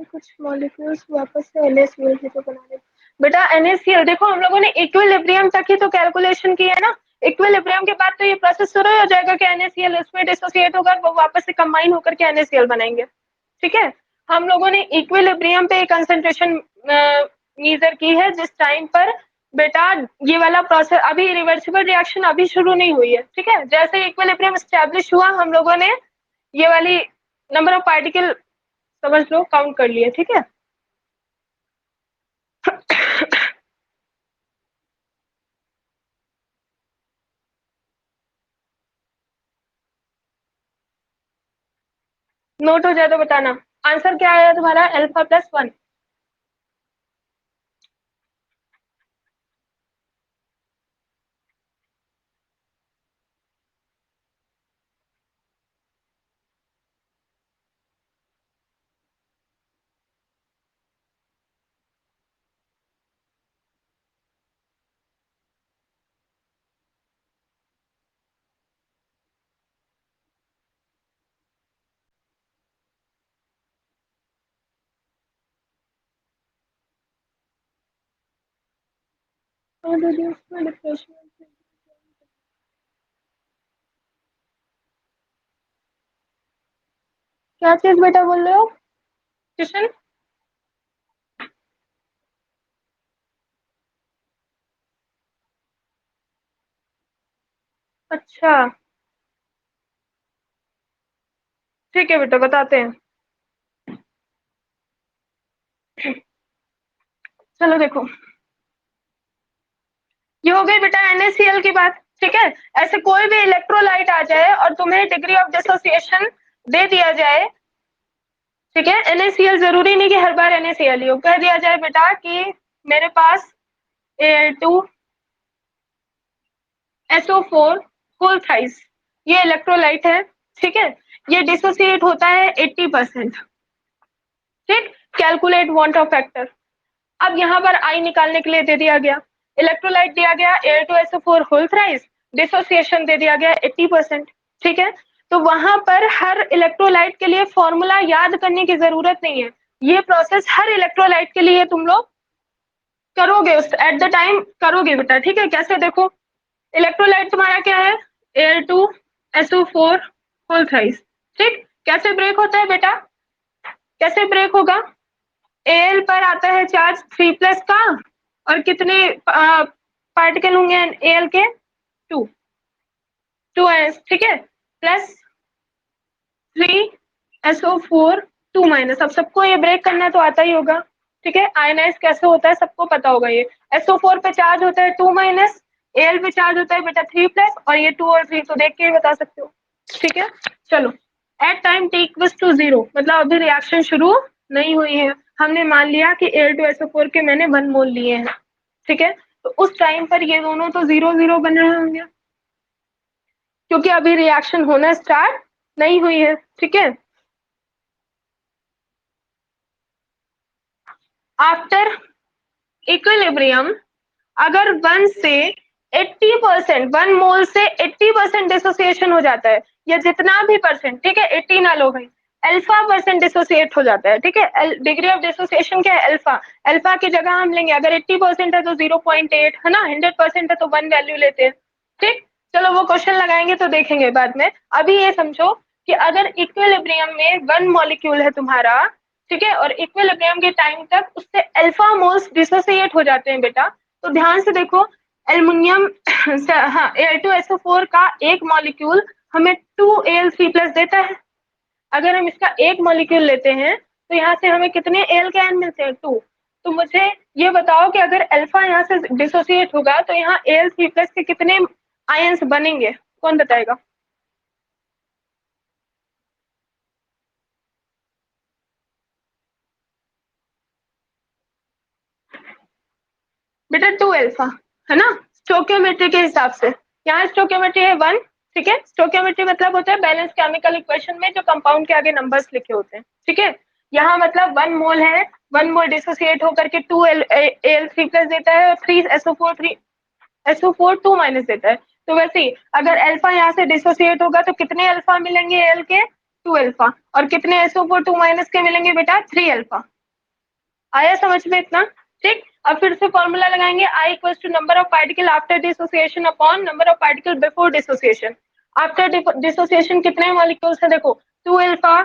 कुछ मॉलिक्यूल्स वापस से NaCl की तो बना दे बेटा। NaCl देखो, हम लोगों ने इक्विलिब्रियम तक ही तो कैलकुलेशन की है ना, इक्विलिब्रियम के बाद तो ये प्रोसेस शुरू हो जाएगा कि NaCl इसमें डिसोसिएट होकर वो वापस से कंबाइन होकर के NaCl बनाएंगे, ठीक है। हम लोगों ने इक्विलिब्रियम पे कंसंट्रेशन मेजर की है, जिस टाइम पर बेटा ये वाला प्रोसेस, अभी रिवर्सिबल रिएक्शन अभी शुरू नहीं हुई है, ठीक है। जैसे इक्विलिब्रियम स्टैब्लिश हुआ, हम लोगों ने ये वाली नंबर ऑफ पार्टिकल समझ लो काउंट कर लिए, ठीक है। नोट हो जाए तो बताना, आंसर क्या आया तुम्हारा, अल्फा प्लस 1। क्या चीज बेटा बोल रहे हो किशन? अच्छा ठीक है बेटा बताते हैं। चलो देखो, ये हो गई बेटा NaCl की बात। ठीक है, ऐसे कोई भी इलेक्ट्रोलाइट आ जाए और तुम्हें डिग्री ऑफ डिसोसिएशन दे दिया जाए, ठीक है, NaCl जरूरी नहीं कि हर बार NaCl ही हो, कह दिया जाए बेटा कि मेरे पास Al2SO4 होल थ्राइस, ये इलेक्ट्रोलाइट है। ठीक है, ये डिसोसिएट होता है 80%। ठीक, कैलकुलेट वांट फैक्टर। अब यहाँ पर आई निकालने के लिए दे दिया गया, इलेक्ट्रोलाइट दिया गया Al2SO4 होल थ्राइस, डिसोसिएशन दे दिया गया 80%। ठीक है, तो वहां पर हर इलेक्ट्रोलाइट के लिए फॉर्मूला याद करने की जरूरत नहीं है, ये प्रोसेस हर इलेक्ट्रोलाइट के लिए तुम लोग करोगे, उस एट द टाइम करोगे बेटा। ठीक है, कैसे देखो, इलेक्ट्रोलाइट तुम्हारा क्या है Al2SO4 होल थ्राइस। ठीक, कैसे ब्रेक होता है बेटा, कैसे ब्रेक होगा, Al पर आता है चार्ज 3+ का, और कितने पार्टिकल होंगे Al के, 2, 2 आयंस। ठीक है, प्लस 3SO4 2-। अब सबको ये ब्रेक करना तो आता ही होगा। ठीक है, आयनाइज कैसे होता है सबको पता होगा। ये SO4 पे चार्ज होता है 2-, Al पे चार्ज होता है बेटा 3+, और ये 2 और 3 तो देख के ही बता सकते हो। ठीक है, चलो, एट टाइम T=0, मतलब अभी रिएक्शन शुरू नहीं हुई है, हमने मान लिया कि Al2SO4 के मैंने 1 मोल लिए हैं। ठीक है, तो उस टाइम पर ये दोनों तो 0-0 बन रहे होंगे, क्योंकि अभी रिएक्शन होना स्टार्ट नहीं हुई है। ठीक है, आफ्टर इक्विलिब्रियम अगर 1 से 80%, 1 मोल से 80% डिसोसिएशन हो जाता है, या जितना भी परसेंट, ठीक है 80 ना लो भाई, अल्फा परसेंट डिसोसिएट हो जाता है। ठीक है, डिग्री ऑफ डिसोसिएशन क्या है, अल्फा। अल्फा की जगह हम लेंगे, अगर 80% है तो 0.8 है ना, 100% है तो 1 वैल्यू लेते हैं। ठीक, चलो वो क्वेश्चन लगाएंगे तो देखेंगे बाद में। अभी ये समझो कि अगर इक्विलिब्रियम में 1 मॉलिक्यूल है तुम्हारा, ठीक है, और इक्विलिब्रियम के टाइम तक उससे अल्फा मोल्स डिसोसिएट हो जाते हैं बेटा, तो ध्यान से देखो, एल्युमिनियम हाँ Al2SO4 का एक मॉलिक्यूल हमें 2Al3+ देता है। अगर हम इसका एक मॉलिक्यूल लेते हैं तो यहाँ से हमें कितने एल के आयन मिलते हैं, 2। तो मुझे ये बताओ कि अगर अल्फा यहाँ से डिसोसिएट होगा तो यहाँ Al3+ के कितने आयन्स बनेंगे, कौन बताएगा? बेटा 2 अल्फा, है ना, स्टोकियोमेट्री के हिसाब से। यहाँ स्टोकियोमेट्री है 1। ठीक है, स्टोकियोमेट्री मतलब होता है बैलेंस केमिकल इक्वेशन में जो कंपाउंड के आगे नंबर्स लिखे होते हैं। ठीक है, यहाँ मतलब 1 मोल है, 1 मोल डिसोसिएट होकर के 2Al3+ देता है, और 3SO4 देता है। तो वैसे ही अगर अल्फा यहाँ से डिसोसिएट होगा तो कितने अल्फा मिलेंगे एल के, 2 अल्फा, और कितने SO4 के मिलेंगे बेटा, 3 अल्फा। आया समझ में इतना? ठीक, अब फिर से फॉर्मूला लगाएंगे, I equals to number of particle after dissociation upon number of particle before dissociation. After dissociation कितने मॉलिक्यूल्स हैं देखो, 2 अल्फा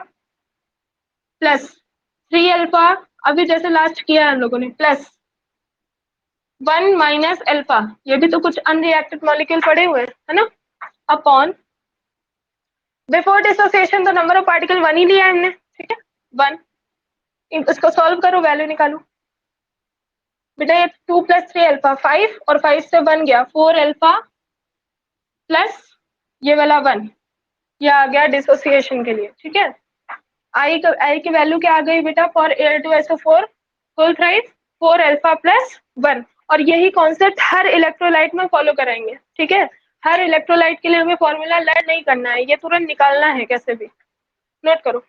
प्लस 3 अल्फा, अभी जैसे लास्ट किया है हम लोगों ने, प्लस 1 - अल्फा, ये भी तो कुछ अनरिएक्टेड मॉलिक्यूल पड़े हुए हैं, है ना, अपॉन बिफोर डिसोसिएशन तो नंबर ऑफ पार्टिकल 1 ही लिया है हमने। ठीक है, 1, इसको सॉल्व करो, वैल्यू निकालो बेटा। ये 2 + 3 अल्फा 5, और 5 से 1 गया 4 अल्फा प्लस ये वाला 1, ये आ गया डिसोसिएशन के लिए। ठीक है, आई की वैल्यू क्या आ गई बेटा, for Al2SO4 whole thrice 4 alpha plus 1। और यही कॉन्सेप्ट हर इलेक्ट्रोलाइट में फॉलो कराएंगे। ठीक है, हर इलेक्ट्रोलाइट के लिए हमें फॉर्मूला लर्न नहीं करना है, ये तुरंत निकालना है कैसे भी। नोट करो।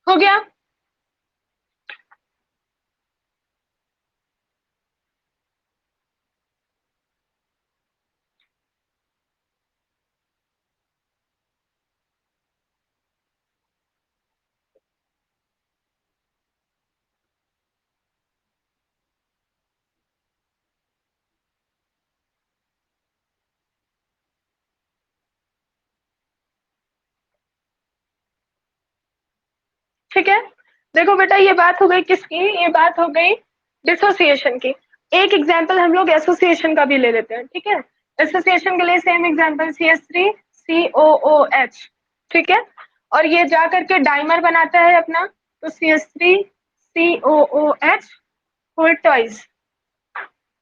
हो गया? ठीक है, देखो बेटा ये बात हो गई किसकी, ये बात हो गई डिसोसिएशन की। एक एग्जाम्पल हम लोग एसोसिएशन का भी ले लेते हैं, ठीक है। एसोसिएशन के लिए सेम एग्जाम्पल CH3COOH, ठीक है। और ये जा करके डाइमर बनाता है अपना, तो CH3COOH होल ट्वाइस,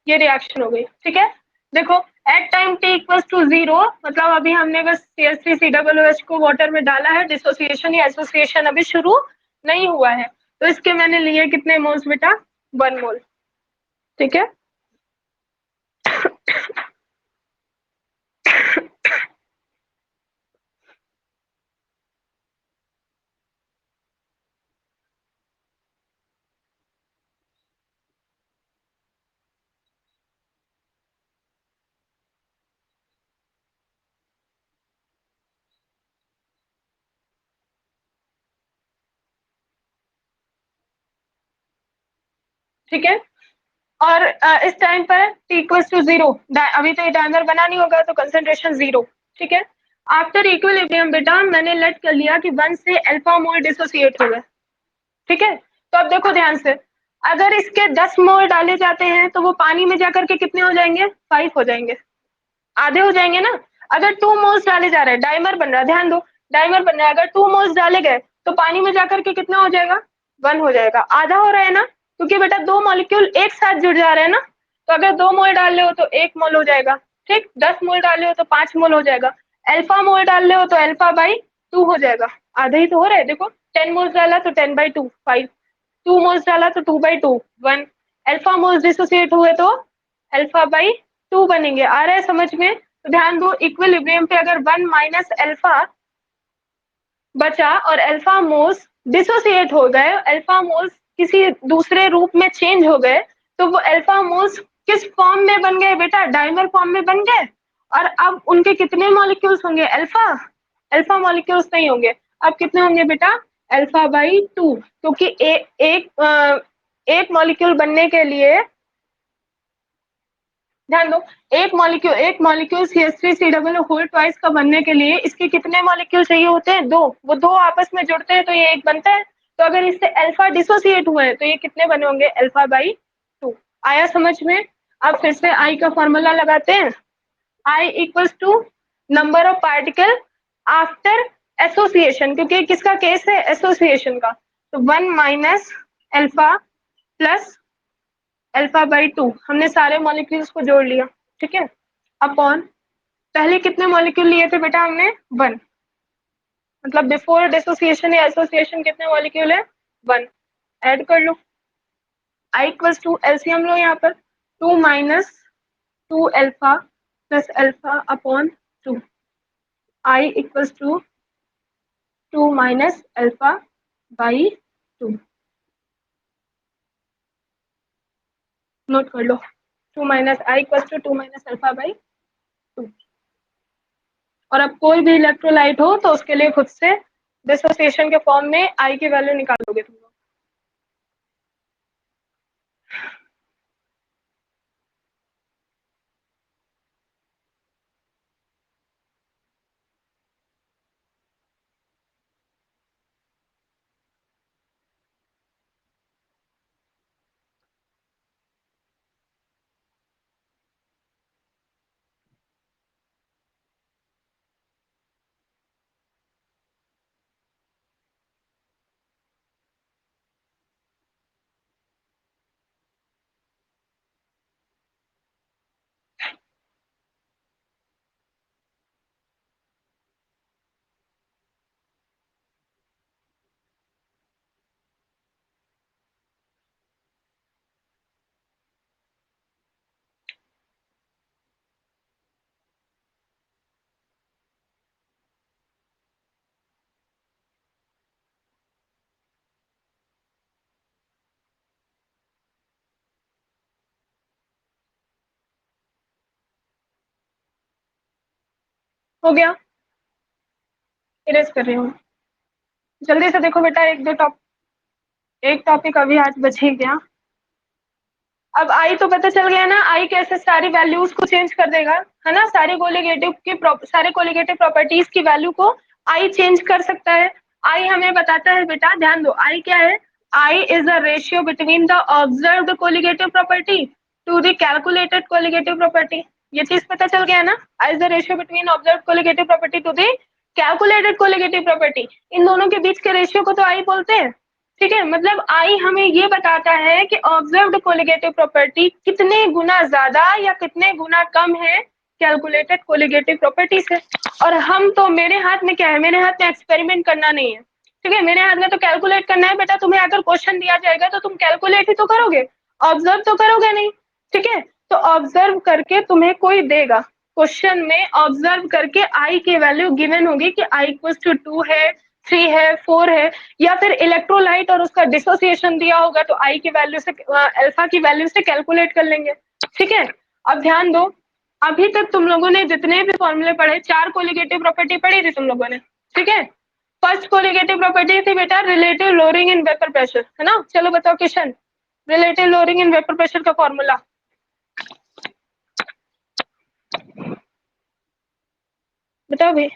ये रिएक्शन हो गई, ठीक है। देखो at time t equals to 0, मतलब अभी हमने बस CH3COOH को वाटर में डाला है, डिसोसिएशन या एसोसिएशन अभी शुरू नहीं हुआ है, तो इसके मैंने लिए कितने मोल्स बेटा, 1 मोल, ठीक है। ठीक है, और इस टाइम पर t इक्वल्स टू 0, अभी तो ये डायमर बना नहीं होगा, तो कंसेंट्रेशन 0, ठीक है। आफ्टर इक्विलिब्रियम बेटा मैंने लेट कर लिया कि 1 से अल्फा मोल डिसोसिएट हो गए, ठीक है। तो अब देखो ध्यान से, अगर इसके 10 मोल डाले जाते हैं तो वो पानी में जाकर के कितने हो जाएंगे, 5 हो जाएंगे, आधे हो जाएंगे ना। अगर 2 मोल्स डाले जा रहे हैं, डाइमर बन रहा है, ध्यान दो डाइमर बन रहा है, अगर 2 मोल्स डाले गए तो पानी में जाकर के कितना हो जाएगा, 1 हो जाएगा, आधा हो रहा है ना, क्योंकि बेटा 2 मॉलिक्यूल एक साथ जुड़ जा रहे हैं ना। तो अगर 2 मोल डाल रहे हो तो 1 मोल हो जाएगा, ठीक। 10 मोल डाल रहे हो तो 5 मोल हो जाएगा। अल्फा मोल डाल रहे हो तो अल्फा बाई 2 हो जाएगा, आधा ही तो हो रहा है। देखो 10 मोल्स डाला तो 10/2 5, 2 मोल्स डाला तो 2/2 1, अल्फा मोल्स डिसोसिएट हुए तो अल्फा बाई 2 बनेंगे। आ रहा है समझ में? तो ध्यान दो, इक्विलिब्रियम पे अगर 1 माइनस अल्फा बचा और अल्फा मोल्स डिसोसिएट हो गए, अल्फा मोल्स किसी दूसरे रूप में चेंज हो गए, तो वो अल्फा मोल्स किस फॉर्म में बन गए बेटा, डाइमर फॉर्म में बन गए। और अब उनके कितने मॉलिक्यूल्स होंगे, अल्फा, अल्फा मॉलिक्यूल्स नहीं होंगे। अब कितने होंगे बेटा, अल्फा/2, क्योंकि एक मॉलिक्यूल बनने के लिए, ध्यान दो, एक मॉलिक्यूल CH3COO होल ट्वाइस का बनने के लिए इसके कितने मॉलिक्यूल चाहिए होते हैं, 2। वो 2 आपस में जुड़ते हैं तो ये एक बनता है। तो अगर इससे अल्फा डिसोसिएट हुए हैं तो ये कितने बने होंगे, अल्फा/2। आया समझ में? अब फिर से आई का फॉर्मूला लगाते हैं, I equals to number of particle after association, क्योंकि किसका केस है, एसोसिएशन का। तो 1 माइनस अल्फा प्लस अल्फा/2, हमने सारे मॉलिक्यूल्स को जोड़ लिया, ठीक है। अपॉन, पहले कितने मॉलिक्यूल लिए थे बेटा हमने, 1, मतलब बिफोर डिसोसिएशन या एसोसिएशन कितने मॉलिक्यूल है, 1। ऐड कर लो, आई इक्वल्स टू, एलसीएम लो यहाँ पर, 2 minus 2 alpha plus alpha upon 2, I equals to 2 minus alpha by 2, note कर लो, 2 minus I equals to 2 minus alpha by 2। और अब कोई भी इलेक्ट्रोलाइट हो तो उसके लिए खुद से डिसोसिएशन के फॉर्म में आई की वैल्यू निकालोगे तुम लोग। हो गया, इरेज कर रही हूँ। जल्दी से देखो बेटा, एक टॉपिक अभी आज बच ही गया। अब आई तो पता चल गया ना, आई कैसे सारी वैल्यूज को चेंज कर देगा, है ना, सारे कोलिगेटिव प्रॉपर्टीज की वैल्यू को आई चेंज कर सकता है। आई हमें बताता है बेटा, ध्यान दो, आई क्या है, I is the ratio between the observed colligative property to the calculated colligative property. ये चीज पता चल गया ना, I is the ratio between observed colligative property to the calculated colligative property. इन दोनों के बीच के रेशियो को तो आई बोलते हैं। ठीक है, मतलब आई हमें ये बताता है कि ऑब्जर्व्ड कोलिगेटिव प्रॉपर्टी कितने गुना ज्यादा या कितने गुना कम है कैलकुलेटेड कोलिगेटिव प्रॉपर्टी से। और हम तो, मेरे हाथ में क्या है, मेरे हाथ में एक्सपेरिमेंट करना नहीं है। ठीक है, मेरे हाथ में तो कैलकुलेट करना है बेटा। तुम्हें अगर क्वेश्चन दिया जाएगा तो तुम कैलकुलेट ही तो करोगे, ऑब्जर्व तो करोगे नहीं। ठीक है, तो ऑब्जर्व करके तुम्हें कोई देगा, क्वेश्चन में ऑब्जर्व करके आई की वैल्यू गिवन होगी कि आई इक्वल टू 2 है, 3 है, 4 है, या फिर इलेक्ट्रोलाइट और उसका डिसोसिएशन दिया होगा तो आई की वैल्यू से, अल्फा की वैल्यू से कैलकुलेट कर लेंगे। ठीक है, अब ध्यान दो, अभी तक तुम लोगों ने जितने भी फॉर्मूले पढ़े, 4 कोलिगेटिव प्रॉपर्टी पढ़ी थी तुम लोगों ने। ठीक है, फर्स्ट कोलिगेटिव प्रॉपर्टी थी बेटा relative lowering in vapour pressure, है ना। चलो बताओ question, relative lowering in vapour pressure का फॉर्मूला बताओ भाई।